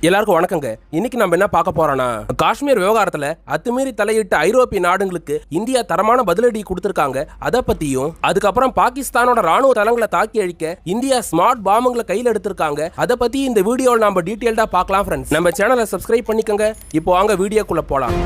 எல்லாருக்கும் வணக்கங்க. இன்னைக்கு நம்ம என்ன பார்க்க போறோம்னா, காஷ்மீர் விவகாரத்துல அத்துமீறி தலையிட்ட ஐரோப்பிய நாடுகளுக்கு இந்தியா தரமான பதிலடி கொடுத்திருக்காங்க. அதை பத்தியும், அதுக்கப்புறம் பாகிஸ்தானோட ராணுவ தளங்களை தாக்கி அழிக்க இந்தியா ஸ்மார்ட் பாம்புகளை கையில் எடுத்திருக்காங்க. அதை பத்தி இந்த வீடியோவில் நம்ம டீடைல்டா பார்க்கலாம். ஃப்ரெண்ட்ஸ், நம்ம சேனலை சப்ஸ்கிரைப் பண்ணிக்கோங்க. இப்போ வாங்க வீடியோக்குள்ள போலாம்.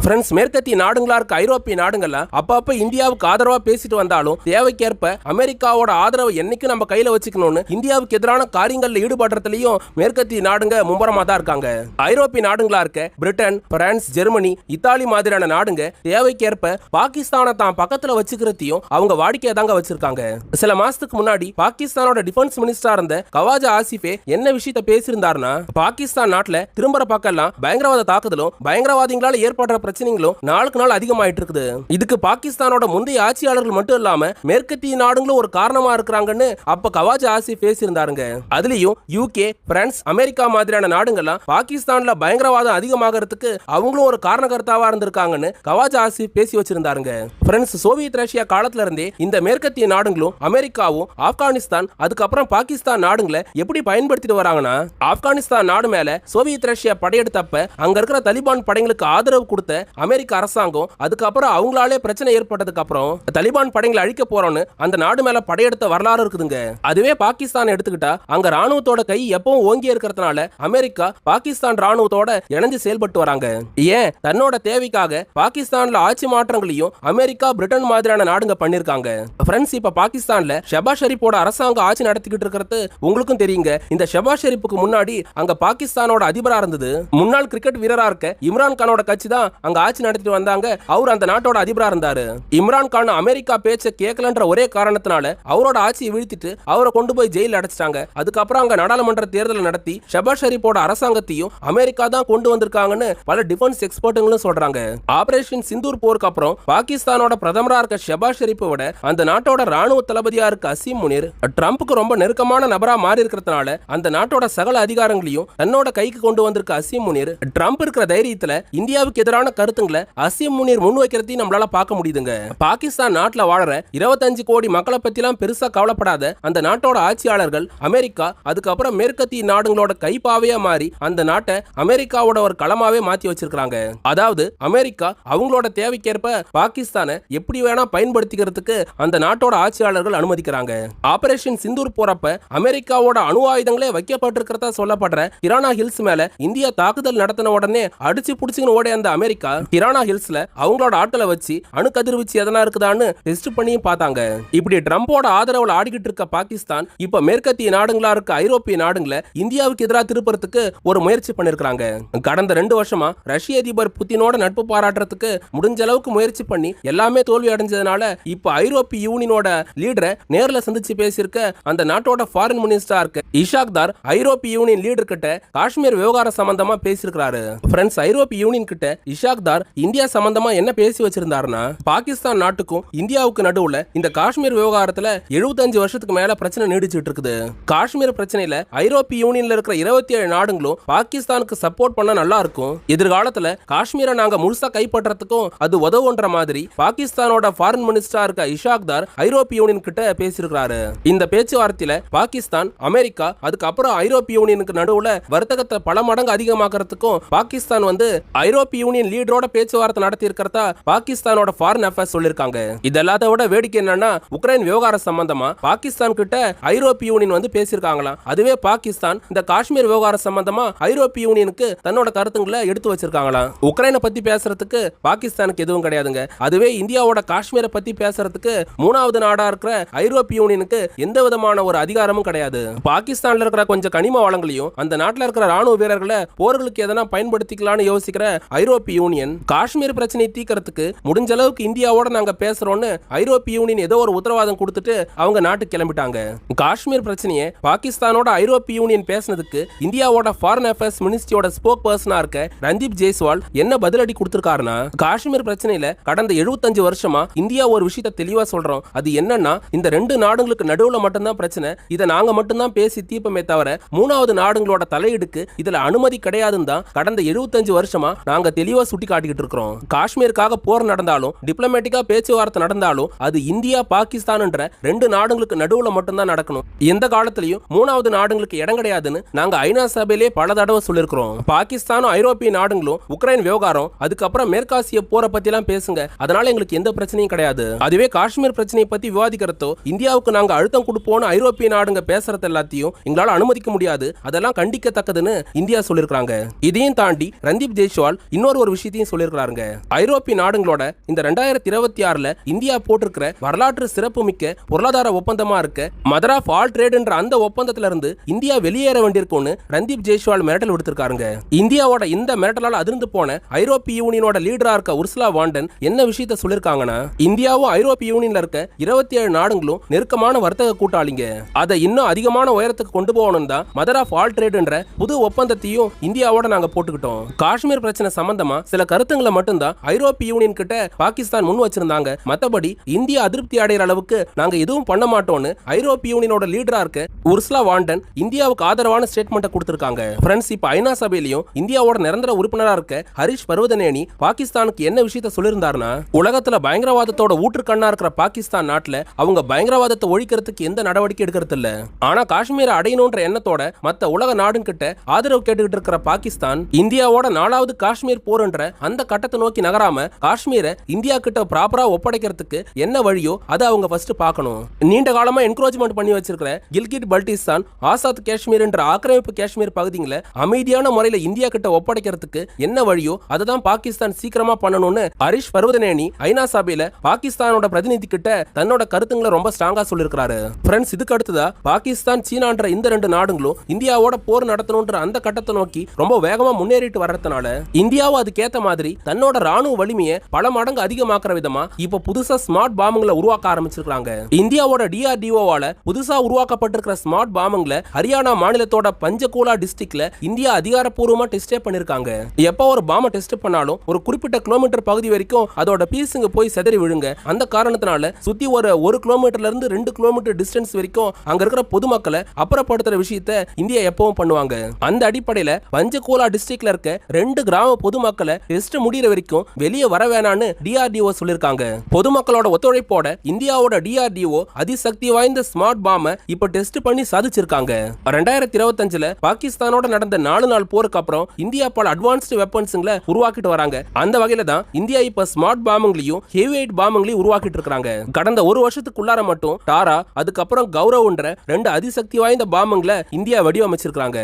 ஃப்ரெண்ட்ஸ், மேற்கத்திய நாடுகளா இருக்க ஐரோப்பிய நாடுகள்லாம் அப்பப்ப இந்தியாவுக்கு ஆதரவா பேசிட்டு வந்தாலும் தேவைக்கேற்ப அமெரிக்காவோட ஆதரவை என்னைக்கும் நம்ம கையில வச்சுக்கணும்னு இந்தியாவுக்கு எதிரான காரியங்கள்ல ஈடுபடுறதுலயும் மேற்கத்திய நாடுங்க மும்முரமா தான் இருக்காங்க. ஐரோப்பிய நாடுகளா இருக்க பிரிட்டன், பிரான்ஸ், ஜெர்மனி, இத்தாலி மாதிரியான நாடுங்க தேவைக்கேற்ப பாகிஸ்தானை தான் பக்கத்துல வச்சுக்கிறதையும் அவங்க வாடிக்கையா தாங்க வச்சிருக்காங்க. சில மாசத்துக்கு முன்னாடி பாகிஸ்தானோட டிஃபென்ஸ் மினிஸ்டரா இருந்த கவாஜா ஆசிஃபே என்ன விஷயத்த பேசியிருந்தாருன்னா, பாகிஸ்தான் நாட்டுல திரும்புற பக்கம்லாம் பயங்கரவாத தாக்குதலும் பயங்கரவாதிகளால ஏற்படுற பிரச்சனைகளும் நாளுக்கு நாள் அதிகமாயிட்டு இருக்குது. இதுக்கு பாகிஸ்தானோட முந்தைய ஆட்சியாளர்கள் மட்டும் இல்லாம மேற்கத்திய நாடுகளும் ஒரு காரணமா இருக்கிறாங்கன்னு அப்ப கவாஜா ஆசிஃப் பேசியிருந்தாருங்க. அதுலயும் யூகே, பிரான்ஸ், அமெரிக்கா மாதிரியான நாடுகள்லாம் பாகிஸ்தான்ல பயங்கரவாதம் அதிகமாகிறதுக்கு அவங்களும் ஒரு காரணகர்த்தாவா இருந்திருக்காங்கன்னு கவாஜா ஆசிஃப் பேசி வச்சிருந்தாருங்க. பிரான்ஸ், சோவியத் ரஷ்யா காலத்துல இருந்தே இந்த மேற்கத்திய நாடுகளும் அமெரிக்காவும் ஆப்கானிஸ்தான் அதுக்கப்புறம் பாகிஸ்தான் நாடுகளை எப்படி பயன்படுத்திட்டு வராங்கன்னா, ஆப்கானிஸ்தான் நாடு மேல சோவியத் ரஷ்யா படையெடுத்தப்ப அங்க இருக்கிற தலிபான் படைகளுக்கு ஆதரவு கொடுத்த அமெரிக்க அரசாங்கம் அதுக்கப்புறம் அவங்களாலே பிரச்சனை ஏற்பட்டதுக்கு அப்புறம் தலிபான் படைகளை அழிக்க போறோம்னு அந்த நாடு மேல படையெடுத்த வரலாறு இருக்குதுங்க. அதுவே பாகிஸ்தான் எடுத்துக்கிட்டா அங்க ராணுவத்தோட கை எப்பவும் ஓங்கி இருக்கிறதுனால அமெரிக்கா பாகிஸ்தான் ராணுவத்தோட இணைஞ்சு செயல்பட்டு வராங்க. ஏன் தன்னோட தேவைக்காக பாகிஸ்தான்ல ஆட்சி மாற்றங்களையும் அமெரிக்கா, பிரிட்டன் மாதிரியான நாடுங்க பண்ணிருக்காங்க. ஃப்ரெண்ட்ஸ், இப்ப பாகிஸ்தான்ல ஷெபாஸ் ஷெரீஃபோட அரசாங்கம் ஆட்சி நடத்திக்கிட்டு இருக்கிறது உங்களுக்கும் தெரியுங்க. இந்த ஷெபாஸ் ஷெரீஃபுக்கு முன்னாடி அங்க பாகிஸ்தானோட அதிபரா இருந்தது முன்னாள் கிரிக்கெட் வீரரா இருக்க இம்ரான் கானோட கட்சி தான் அங்க ஆட்சி நடத்திட்டு வந்தாங்க. அவர் அந்த நாட்டோட அதிபரா இருந்தாரு. இம்ரான் கான் அமெரிக்கா பேச்ச கேட்கலன்ற ஒரே காரணத்தினால அவரோட ஆட்சியை வீழ்த்திட்டு அவரை கொண்டு போய் ஜெயில அடைச்சிட்டாங்க. அதுக்கப்புறம் அங்க நாடாளுமன்ற தேர்தலை நடத்தி ஷெபாஸ் ஷெரீஃபோட அரசாங்கத்தையும் அமெரிக்கா தான் கொண்டு வந்திருக்காங்கன்னு பல டிஃபென்ஸ் எக்ஸ்பர்ட்டுங்களும் சொல்றாங்க. ஆபரேஷன் சிந்தூர் போருக்கு அப்புறம் பாகிஸ்தானோட பிரதமரா இருக்க ஷெபாஸ் ஷெரீஃபை விட அந்த நாட்டோட ராணுவ தளபதியா இருக்க அசீம் முனீர் ட்ரம்புக்கு ரொம்ப நெருக்கமான நபரா மாறி இருக்கிறதுனால அந்த நாட்டோட சகல அதிகாரங்களையும் தன்னோட கைக்கு கொண்டு வந்திருக்க அசீம் முனீர் ட்ரம்ப் இருக்கிற தைரியத்துல இந்தியாவுக்கு எதிரான கருத்துங்களை அசீம் முனீர் முன்வைக்கிறதையும் நம்மளால பார்க்க முடியுதுங்க. பாகிஸ்தான் நாட்டுல வாழற 25 கோடி மக்களை பத்திலாம் பெருசா கவலைப்படாத அந்த நாட்டோட ஆட்சியாளர்கள் அமெரிக்கா அதுக்கப்புறம் மேற்கத்திய நாடுகளோட கைப்பாவையா மாறி அந்த நாட்டை அமெரிக்காவோட ஒரு களமாவே மாத்தி வச்சிருக்காங்க. அதாவது அமெரிக்கா அவங்களோட தேவைக்கேற்ப பாகிஸ்தானை எப்படி வேணா பயன்படுத்திக்கிறதுக்கு அந்த நாட்டோட ஆட்சியாளர்கள் அனுமதிக்கிறாங்க. ஆபரேஷன் சிந்தூர் போறப்ப அமெரிக்காவோட அணு ஆயுதங்களே வைக்கப்பட்டிருக்கிறதா சொல்லப்படுற கிரானா ஹில்ஸ் மேல இந்தியா தாக்குதல் நடத்தின உடனே அடிச்சு புடிச்சுன்னு ஓட அந்த அமெரிக்கா கிரானா ஹில்ஸ்ல அவங்களோட ஆட்களை வச்சு அணு கதிர்வீச்சு எதனா இருக்குதான்னு டெஸ்ட் பண்ணி பார்த்தாங்க. இப்படி ட்ரம்போட ஆதரவுல ஆடிக்கிட்டு இருக்க பாகிஸ்தான் இப்ப மேற்கத்திய நாடுகளா இருக்க ஐரோப்பிய நாடுகளை இந்தியாவுக்கு எதிராக திருப்பறதுக்கு ஒரு முயற்சி பண்ணிருக்காங்க. கடந்த 2 வருஷமா ரஷ்ய அதிபர் புதினோட நட்பு பாராட்டுறதுக்கு முடிஞ்ச அளவுக்கு முயற்சி பண்ணி எல்லாமே தோல்வி அடைஞ்சதுனால இப்ப ஐரோப்பிய யூனியனோட லீடரை நேர்ல சந்திச்சு பேசியிருக்க அந்த நாட்டோட ஃபாரின் மினிஸ்டரா இருக்க இஷாக் தார் ஐரோப்பிய யூனியன் லீடர் கிட்ட காஷ்மீர் விவகாரம் சம்பந்தமா பேசியிருக்காரு. ஃப்ரெண்ட்ஸ், ஐரோப்பிய யூனியன் கிட்ட இஷாக் தார் இந்தியா சம்பந்தமா என்ன பேசி வச்சிருந்தாருன்னா, பாகிஸ்தான் நாட்டுக்கும் இந்தியாவுக்கு நடுவுல இந்த காஷ்மீர் விவகாரத்துல 75 வருஷத்துக்கு மேல பிரச்சனை நீடிச்சிட்டு இருக்குது. காஷ்மீர் பிரச்சனையில ஐரோப்பிய யூனியன்ல இருக்கிற 27 நாடுகளும் பாகிஸ்தானுக்கு சப்போர்ட் பண்ண நல்லா இருக்கும். எதிர்காலத்துல காஷ்மீரை நாங்க முழுசா கைப்பற்றதுக்கும் அது உதவுன்ற மாதிரி பாகிஸ்தானோட ஃபாரின் மினிஸ்டரா இருக்க இஷாக் தார் ஐரோப்பிய யூனியன் கிட்ட பேசியிருக்காரு. இந்த பேச்சுவார்த்தையில பாகிஸ்தான், அமெரிக்கா அதுக்கப்புறம் ஐரோப்பிய யூனியனுக்கு நடுவுல வர்த்தகத்தை பல மடங்கு அதிகமாக்குறதுக்கும் பாகிஸ்தான் வந்து ஐரோப்பிய யூனியன் லீடரோட பேச்சுவார்த்தை நடத்தி இருக்கிறதா பாகிஸ்தானோட ஃபாரின் அஃபேர்ஸ் சொல்லிருக்காங்க. இது எல்லாத்த விட வேடிக்கை என்னன்னா, உக்ரைன் விவகாரம் சம்பந்தமா பாகிஸ்தான் கிட்ட ஐரோப்பிய யூனியன் வந்து பேசியிருக்காங்களாம். அதுவே பாகிஸ்தான் இந்த காஷ்மீர் விவகாரம் சம்பந்தமா ஐரோப்பிய யூனியனுக்கு தன்னோட கருத்துங்களை எடுத்து வச்சிருக்காங்களாம். உக்ரைனை பத்தி பேசுறதுக்கு பாகிஸ்தானுக்கு எதுவும் கிடையாதுங்க. அதுவே இந்தியாவோட காஷ்மீரை பத்தி பேசுறதுக்கு 3வது நாடா இருக்கிற ஐரோப்பிய யூனியனுக்கு எந்த விதமான ஒரு அதிகாரமும் கிடையாது. பாகிஸ்தான்ல இருக்கிற கொஞ்சம் கனிம வளங்களையும் அந்த நாட்டில் இருக்கிற ராணுவ வீரர்களை போர்களுக்கு எதனா பயன்படுத்திக்கலாம்னு யோசிக்கிற ஐரோப்பிய யூனியன் காஷ்மீர் பிரச்சனை தீக்கிறதுக்கு முடிஞ்ச அளவுக்கு இந்தியாவோட நாங்க பேசுறோம்னு ஐரோப்பிய யூனியன் ஏதோ ஒரு உத்தரவாதம் கொடுத்துட்டு அவங்க நாட்டுக்கு கிளம்பிட்டாங்க. காஷ்மீர் பிரச்சனையை பாகிஸ்தானோட ஐரோப்பிய யூனியன் பேசினதுக்கு இந்தியாவோட ஃபாரின் அஃபேர்ஸ் மினிஸ்ட்ரியோட ஸ்போக் பர்சனா இருக்க ரந்தீப் ஜெய்ஸ்வால் என்ன பதிலடி கொடுத்திருக்காருன்னா, காஷ்மீர் பிரச்சனையில கடந்த 75 வருஷமா இந்தியா ஒரு விஷயத்தை தெளிவா சொல்றோம். அது என்னன்னா, இந்த 2 நாடுகளுக்கு நடுவுல மட்டும்தான் பிரச்சனை. இதை நாங்க மட்டும்தான் பேசி தீர்ப்பமே தவிர 3வது நாடுகளோட தலையீடுக்கு இதுல அனுமதி கிடையாதுன்னு தான் கடந்த 75 வருஷமா நாங்க தெளிவா சுட்டி காட்டிக்கிட்டு இருக்கிறோம். காஷ்மீருக்காக போர் நடந்தாலும் டிப்ளமேட்டிக்கா பேச்சுவார்த்தை நடந்தாலும் அது இந்தியா பாகிஸ்தான் என்ற ரெண்டு நாடுகளுக்கு நடுவுல மட்டும்தான் நடக்கணும். எந்த காலத்திலையும் மூணாவது நாடுகளுக்கு இடம் கிடையாதுன்னு நாங்க ஐநா சபையிலே பல தடவை சொல்லிருக்கிறோம். பாகிஸ்தானும் ஐரோப்பிய நாடுகளும் உக்ரைன் விவகாரம் அதுக்கப்புறம் மேற்காசிய போரை பத்தி எல்லாம் பேசுங்க, அதனால எங்களுக்கு எந்த பிரச்சனையும் கிடையாது. அதுவே காஷ்மீர் பிரச்சனையை பத்தி விவாதிக்கிறதோ இந்தியாவுக்கு நாங்க அழுத்தம் கொடுப்போம்னு ஐரோப்பிய நாடுங்க பேசுறது எல்லாத்தையும் எங்களால அனுமதிக்க முடியாது, அதெல்லாம் கண்டிக்கத்தக்கதுன்னு இந்தியா சொல்லிருக்காங்க. இதையும் தாண்டி ரந்தீப் ஜெய்ஸ்வால் இன்னொரு விஷயத்தையும் சொல்லிருக்காங்க. ஐரோப்பிய நாடுகளோட இந்த 2026ல இந்தியா போட்டிருக்கிற வரலாற்று சிறப்பு மிக்க பொருளாதார ஒப்பந்தமா இருக்க மதர் ஆஃப் ஆல் ட்ரேட் என்ற அந்த ஒப்பந்தத்துல இருந்து இந்தியா வெளியேற வேண்டியிருக்கும்னு ரந்தீப் ஜெய்ஸ்வால் மிரட்டல் விடுத்திருக்காருங்க. இந்தியாவோட இந்த மிரட்டலால் அதிர்ந்து போன ஐரோப்பிய யூனியனோட லீடரா இருக்க உர்சுலா வாண்டன் என்ன விஷயத்தை சொல்லிருக்காங்கன்னா, இந்தியாவும் ஐரோப்பிய யூனியன்ல இருக்க 27 நாடுகளும் நெருக்கமான வர்த்தக கூட்டாளிங்க, அதை இன்னும் அதிகமான உயரத்துக்கு கொண்டு போகணும் தான் மதர் ஆஃப் ஆல் ட்ரேட் என்ற புது ஒப்பந்தத்தையும் இந்தியாவோட நாங்க போட்டுக்கிட்டோம். காஷ்மீர் பிரச்சனை சம்பந்தமா சில கருத்துங்களை மட்டும்தான் ஐரோப்பிய யூனியன் கிட்ட பாகிஸ்தான் முன் வச்சிருந்தாங்க, மத்தபடி இந்தியா அதிருப்தி அடைகிற அளவுக்கு நாங்க எதுவும் பண்ண மாட்டோம்னு ஐரோப்பிய யூனியனோட லீடரா இருக்க உர்சுலா வாண்டன் இந்தியாவுக்கு ஆதரவான ஸ்டேட்மெண்ட் கொடுத்திருக்காங்க. ஃப்ரெண்ட்ஸ், இப்ப ஐநா சபையிலையும் இந்தியாவோட நிரந்தர உறுப்பினரா இருக்க ஹரிஷ் பர்வதனேனி பாகிஸ்தானுக்கு என்ன விஷயத்த சொல்லியிருந்தாருன்னா, உலகத்துல பயங்கரவாதத்தோட ஊற்றுக்கண்ணா இருக்கிற பாகிஸ்தான் நாட்டுல அவங்க பயங்கரவாதத்தை ஒழிக்கிறதுக்கு எந்த நடவடிக்கை எடுக்கிறது இல்ல, ஆனா காஷ்மீரை அடையணும்ன்ற எண்ணத்தோட மத்த உலக நாடுகிட்ட ஆதரவு கேட்டுக்கிட்டு இருக்கிற பாகிஸ்தான் இந்தியாவோட 4வது காஷ்மீர் போர் என்ற அந்த கட்டத்தை நோக்கி நகராம காஷ்மீரை இந்தியா கிட்ட ப்ராப்பரா ஒப்படைக்கிறதுக்கு என்ன வழியோ அதை அவங்க ஃபர்ஸ்ட் பார்க்கணும். நீண்ட காலமா என்கரேஜ்மெண்ட் பண்ணி வச்சிருக்கிற கில்கிட் பல்டிஸ்தான், ஆசாத் காஷ்மீர் என்ற ஆக்கிரமிப்பு காஷ்மீர் பகுதிகளை அமைதியான முறையில இந்தியா கிட்ட ஒப்படைக்கிறதுக்கு என்ன வழியோ அதை தான் பாகிஸ்தான் சீக்கிரமா பண்ணணும்னு ஹரிஷ் பர்வதனேனி ஐநா சபையில பாகிஸ்தானோட பிரதிநிதி கிட்ட தன்னோட கருத்துங்களை ரொம்ப ஸ்ட்ராங்கா சொல்லிருக்காரு. ஃப்ரெண்ட்ஸ், இதுக்கு அடுத்ததா பாகிஸ்தான் சீனான்ற இந்த ரெண்டு நாடுகளும் இந்தியாவோட போர் நடத்தணும்ன்ற அந்த கட்டத்தை நோக்கி ரொம்ப வேகமா முன்னேறிட்டு வர்றதுனால இந்தியாவும் அதுக்கேத்த மாதிரி தன்னோட ராணுவ வலிமையை பல மடங்கு அதிகமாக்குற விதமா இப்ப புதுசா ஸ்மார்ட் பாம்புகளை உருவாக்க ஆரம்பிச்சிருக்காங்க. இந்தியாவோட DRDOவால புதுசா உருவாக்கப்பட்டிருக்கிற ஸ்மார்ட் பாம்புகளை ஹரியானா மாநிலத்தோட பஞ்சகூலா டிஸ்ட்ரிக்ட்ல இந்தியா அதிகாரப்பூர்வமா டெஸ்டே பண்ணிருக்காங்க. எப்ப ஒரு பாம்பை டெஸ்ட் பண்ணாலும் ஒரு குறிப்பிட்ட கிலோமீட்டர் பகுதி வரைக்கும் அதோட பீஸுங்க போய் செதறி விழுங்க. அந்த காரணத்தினால சுத்தி ஒரு 1 கிலோமீட்டர்ல இருந்து 2 கிலோமீட்டர் டிஸ்டன்ஸ் வரைக்கும் அங்க இருக்கிற பொதுமக்களை அப்புறப்படுத்துற விஷயத்தை இந்தியா எப்பவும் பண்ணுவாங்க. அந்த அடிப்படையில பஞ்சகூலா டிஸ்ட்ரிக்ட்ல இருக்க 2 கிராம பொதுமக்களை டெஸ்ட் முடிகிற வரைக்கும் வெளியே வர வேணான்னு DRDO சொல்லிருக்காங்க. பொதுமக்களோட ஒத்துழைப்போட இந்தியாவோட DRDO அதிசக்தி வாய்ந்த ஸ்மார்ட் பாம்பை இப்ப டெஸ்ட் பண்ணி சாதிச்சிருக்காங்க. 2025ல பாகிஸ்தானோட நடந்த 4 நாள் போருக்கு அப்புறம் இந்தியா பல அட்வான்ஸ்டு வெப்பன்ஸ்களை உருவாக்கிட்டு வராங்க. அந்த வகையில தான் இந்தியா இப்ப ஸ்மார்ட் பாம்புங்களையும் ஹெவி வெயிட் பாம்புங்களையும் உருவாக்கிட்டு இருக்காங்க. கடந்த ஒரு வருஷத்துக்குள்ளார மட்டும் டாரா அதுக்கப்புறம் கௌரவ்ன்ற 2 அதிசக்தி வாய்ந்த பாம்புங்களை India வடிவமைச்சிருக்காங்க.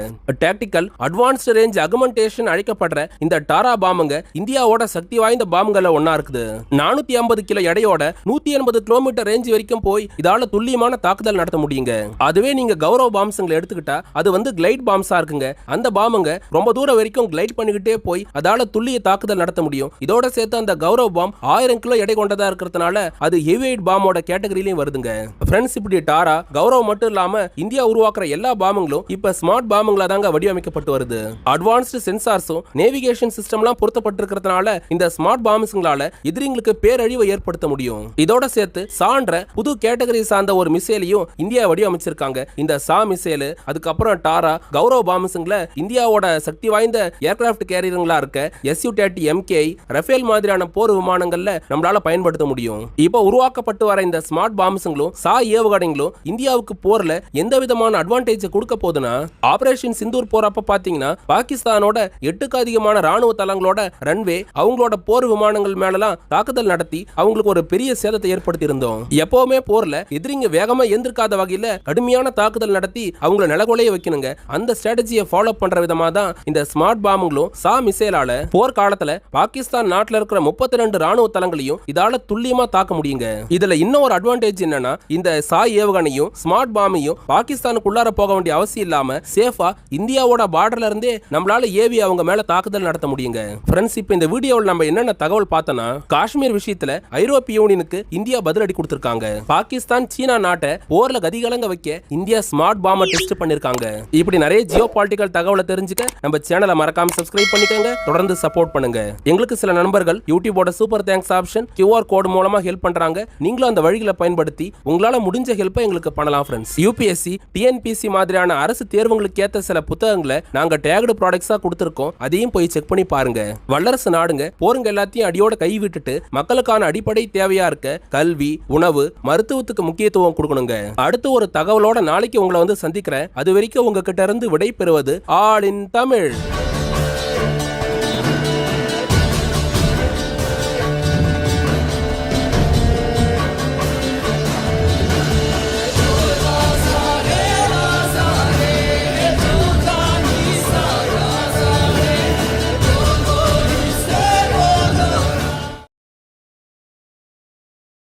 Tactical advanced range augmentation அழைக்கப்படுற இந்த டாரா பாம்புங்க இந்தியாவோட சக்தி வாய்ந்த பாம்புகளை ஒன்னா இருக்குது. 450 கிலோ எடையோட 180 கிலோமீட்டர் ரேஞ்ச் வரைக்கும் போய் இதால துல்லியமான தாக்குதல் நடத்த முடியுங்க. அதுவே நீங்க கௌரவ் பாம்ஸ்ங்களை எடுத்துக்கிட்டா அது வந்து கிளைட் பாம்ஸா இருக்குங்க. அந்த பாம்புங்க ரொம்ப தூரம் வரைக்கும் கிளைட் பண்ணிக்கிட்டே போய் அதால துல்லிய தாக்குதல் நடத்த முடியும். இதோட சேர்த்து அந்த கௌரவ் பாம் 1000 கிலோ எடை கொண்டதா இருக்கிறதுனால அது ஹெவி வெயிட் பாம்போட கேட்டகரியிலையும் வருதுங்க. ஃப்ரெண்ட்ஸ், இப்படி டாரா கௌரவ் மட்டும் இல்லாம இந்தியா உருவாக்குற எல்லா பாம்புங்களும் இப்ப ஸ்மார்ட் பாம்புங்களா தாங்க வடிவமைக்கப்பட்டு வருது. அட்வான்ஸ்டு சென்சார்ஸும் நேவிகேஷன் சிஸ்டம்லாம் பொருத்தப்பட்டிருக்கிறதுனால இந்த ஸ்மார்ட் பாம்ஸ்ங்களால எதிரிங்களுக்கு பேரழிவை ஏற்படுத்த முடியும். இதோட சேர்த்து சான்ற புது கேட்டகரி சார்ந்த ஒரு மிசைலையும் இந்தியா வடிவமைச்சிருக்காங்க. இந்த சா மிசைல் அதுக்கப்புறம் டாரா கௌரவ் பாம்ஸ்ங்களை இந்தியாவோட சக்தி வாய்ந்த ஏர்கிராஃப்ட் கேரியருங்களா இருக்க Su-30 MKI ரஃபேல் மாதிரியான போர் விமானங்கள்ல நம்மளால பயன்படுத்த முடியும். இப்ப உருவாக்கப்பட்டு வர இந்த ஸ்மார்ட் பாம்ஸ்ங்களும் சா ஏவுகணைகளும் இந்தியாவுக்கு போர்ல எந்த விதமான அட்வான்டேஜ் கொடுக்க போதுன்னா, ஆபரேஷன் சிந்தூர் போறப்ப பாத்தீங்கன்னா பாகிஸ்தானோட 8க்கு அதிகமான ராணுவ தளங்களோட ரன்வே அவங்களோட போர் விமானங்கள் மேலாம் தாக்குதல் நடத்தி அவங்களுக்கு ஒரு பெரிய சேதத்தை ஏற்படுத்தி இருந்தோம். எப்பவுமே போர்ல எதிரிங்க வேகமா எந்திருக்காத வகையில கடுமையான தாக்குதல் நடத்தி அவங்கள நிலகொலைய வைக்கணுங்க. அந்த ஸ்ட்ராட்டஜியை ஃபாலோ பண்ற விதமா தான் இந்த ஸ்மார்ட் பாம்புங்களும் சா மிசைலால போர் காலத்துல பாகிஸ்தான் நாட்டுல இருக்கிற 32 ராணுவ தளங்களையும் இதால துல்லியமா தாக்க முடியுங்க. இதுல இன்னும் ஒரு அட்வான்டேஜ் என்னன்னா, இந்த சா ஏவுகணையும் ஸ்மார்ட் பாம்பையும் பாகிஸ்தானுக்குள்ளார போக வேண்டிய அவசியம் இல்லாம சேஃபா இந்தியாவோட பார்டர்ல இருந்தே நம்மளால ஏவி அவங்க மேல தாக்குதல் நடத்த முடியுங்க. ஃப்ரெண்ட்ஸ், இப்போ இந்த வீடியோவில் நம்ம என்னென்ன தகவல் பார்த்தோம்னா, காஷ்மீர் விஷயத்துல ஐரோப்பிய யூனியனுக்கு இந்தியா பதிலடி கொடுத்திருக்காங்க. பாகிஸ்தான் சீனா நாட்டை போர்ல கதிகலங்க வைக்க இந்தியா ஸ்மார்ட் பாம்பை டெஸ்ட் பண்ணிருக்காங்க. இப்படி நிறைய ஜியோ பாலிட்டிக்கல் தகவலை தெரிஞ்சுக்க நம்ம சேனலை மறக்காம சப்ஸ்கிரைப் பண்ணிக்கோங்க. தொடர்ந்து சப்போர்ட் பண்ணுங்க. எங்களுக்கு சில நண்பர்கள் யூடியூபோட super thanks option QR code மூலமா ஹெல்ப் பண்றாங்க. நீங்களும் அந்த வழிகளை பயன்படுத்தி உங்களால முடிஞ்ச ஹெல்ப்பை எங்களுக்கு பண்ணலாம். ஃப்ரெண்ட்ஸ், UPSC TNPC மாதிரியான அரசு தேர்வுகளுக்கு ஏற்ற சில புத்தகங்களை நாங்க டேக்டு ப்ராடக்ட்ஸா கொடுத்திருக்கோம். அதையும் போய் செக் பண்ணி பாருங்க. வல்லரசு நாடுங்க போருங்க எல்லாத்தையும் அடியோட கை விட்டுட்டு மக்களுக்கான அடிப்படை தேவையா இருக்க கல்வி, உணவு, மருத்துவத்துக்கு முக்கியத்துவம் கொடுக்கணுங்க. அடுத்து ஒரு தகவலோட நாளைக்கு உங்களை வந்து சந்திக்கிறேன். அது வரைக்கும் உங்ககிட்ட இருந்து விடை பெறுவது ஆல் இன் தமிழ்.